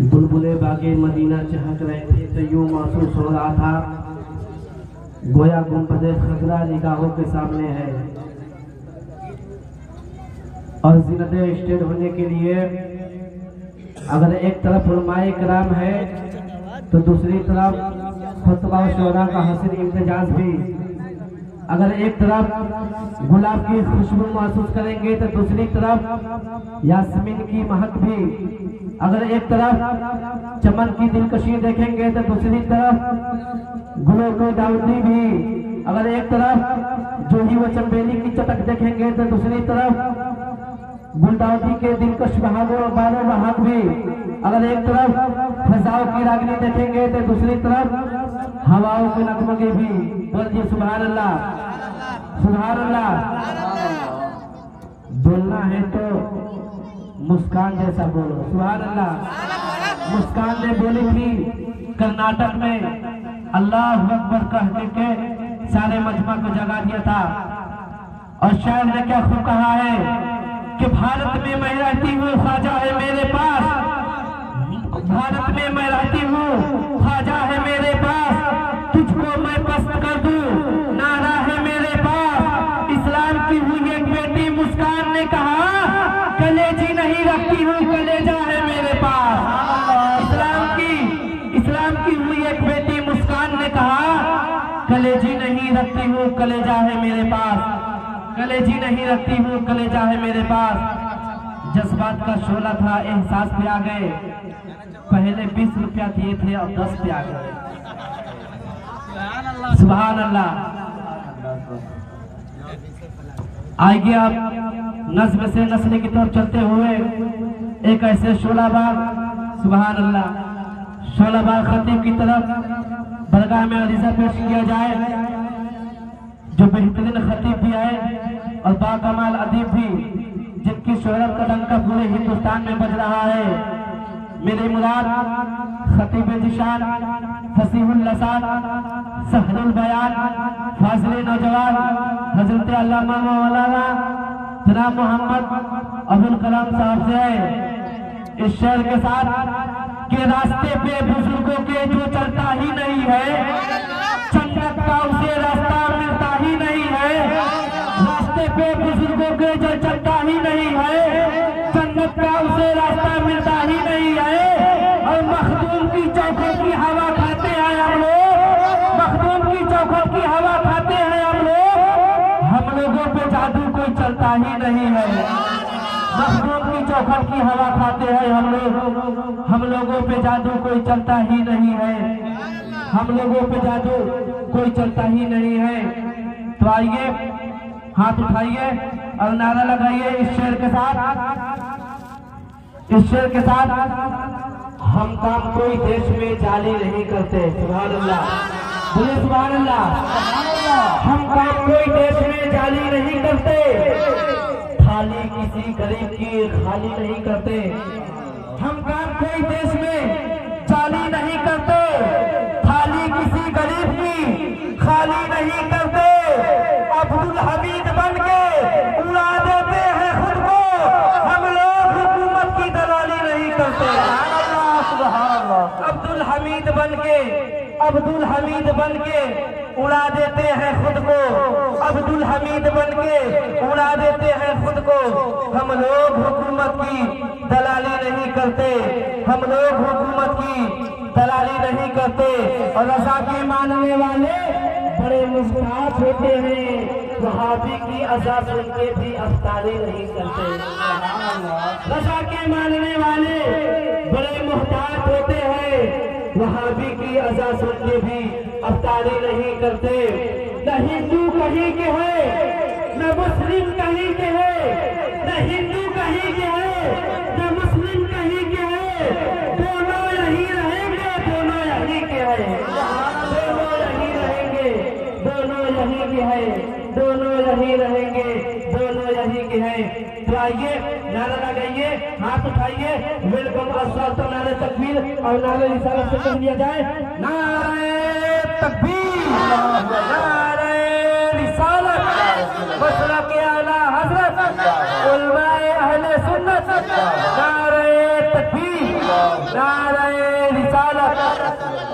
बुलबुले बागे मदीना चहक रहे थे तो यूं महसूस हो रहा था गोया गुंबदे खजरा निगाहों के सामने है। और ज़िंदे स्टेट होने के लिए अगर एक तरफ उलमाए कराम है तो दूसरी तरफ खुतबा व शुरा का हसन इम्तिजाज भी। अगर एक तरफ गुलाब की खुशबू महसूस करेंगे तो दूसरी तरफ यास्मीन की महक भी। अगर एक तरफ चमन की दिलकशी देखेंगे तो दूसरी तरफ गुलों की दावती भी। अगर एक तरफ जूही व चंबेली की चटक देखेंगे तो दूसरी तरफ गुलदावती के दिलकश बहारों बारों बहाक भी। अगर एक तरफ फजाओं की रागनी देखेंगे तो दूसरी तरफ हवाओं के नगमगे भी। बोलिए सुभान अल्लाह, सुभान अल्लाह। बोलना है तो मुस्कान जैसा बोलो, सुभान अल्लाह। मुस्कान ने बोली थी कर्नाटक में अल्लाह अकबर कहने के सारे मजमा को जगा दिया था। और शायर ने क्या खूब कहा है कि भारत में मैं रहती हूँ ख्वाजा है मेरे पास, भारत में मैं रहती हूँ ख्वाजा है मेरे पास, तुझको मैं पसंद कर दूं नारा है मेरे पास। इस्लाम की हुई एक बेटी मुस्कान ने कहा कलेजी नहीं रखती हूँ कलेजा है मेरे पास। इस्लाम की हुई एक बेटी मुस्कान ने कहा कलेजी नहीं रखती हूँ कलेजा है मेरे पास, कलेजी नहीं रखती हूँ कलेजा है मेरे पास। जज्बात का शोला था एहसास पे आ गए, पहले 20 रुपया दिए थे और 10 पे आ गए। सुभान अल्लाह। आइए आप नज्म से नस्ल की तरफ चलते हुए एक ऐसे शोलाबाग, सुभान अल्लाह, शोलाबाग खतीब की तरफ बरगाह में अरीजा पेश किया जाए, जो बेहतरीन खतीब भी है और बाकमाल अदीब भी, जिनकी शोहरत का डंका पूरे हिंदुस्तान में बज रहा है। मेरे मुराद खतीब जिशान, फसीहुल लसान, सहरुल बयान, फाज़िल नौजवान हजरत अल्लामा मौलाना जनाब मोहम्मद अबुल कलाम साहब से है। इस शेर के साथ के रास्ते पे बुजुर्गों के जो चलता ही नहीं है जन्नत का उसे रास्ता मिलता ही नहीं है। रास्ते पे बुजुर्गों के जो चलता ही नहीं है जन्नत का उसे रास्ता मिलता ही नहीं है। और मखदूम की चौखों की हवा खाते हैं हम लोग, मखदूम की चौखों की हवा खाते हैं हम लोग, हम लोगों पे जादू कोई चलता ही नहीं है। मखदूम की चौखट की हवा खाते हैं हम लोग, हम लोगों पे जादू कोई चलता ही नहीं है, हम लोगों पे जादू कोई चलता ही नहीं है। तो आइए हाथ उठाइए और नारा लगाइए इस शेर के साथ, इस शेर के साथ। हम काम कोई देश में जाली नहीं करते, सुभान अल्लाह, बोलिए सुभान अल्लाह। हम काम कोई देश में जाली नहीं करते, थाली किसी गरीब की खाली नहीं करते। हम काम कोई देश में जाली नहीं करते, थाली किसी गरीब की खाली नहीं करते। अब्दुल हमीद बन के उड़ा देते हैं खुद को, हम लोग हुकूमत की दलाली नहीं करते। अब्दुल हमीद बन के, अब्दुल हमीद बन के उड़ा देते हैं खुद को, अब्दुल हमीद बन के उड़ा देते हैं खुद को। हम लोग हुकूमत की दलाली नहीं करते, हम लोग हुकूमत की दलाली नहीं करते। और रज़ा के मानने वाले बड़े मुस्कुरात होते हैं, वहाबी की अज़ा सुन के भी अफ्तारी नहीं करते। रज़ा के मानने वाले बड़े मुहताज होते हैं, वहाबी की अज़ा सुन के भी अफ्तारी नहीं करते। न हिंदू कहीं के है, न मुस्लिम कहीं के है, न हिंदू कहीं के है, न मुस्लिम कहीं के है, दोनों यही रहेंगे, दोनों यही के है, दोनों यही रहेंगे, दोनों यही के है, दोनों यही रहेंगे, दोनों यही के हैं। तो आइए नारा लगाइए, हाथ उठाइए, वेलकम अस्सलाम, नारे तकबीर और नारे रिसालत से कह दिया जाए नारे तकबीर, नारे रिसालत, मसलक आला हज़रत, उलमाए अहले सुन्नत, नारे तकबीर। नारे रिसालत।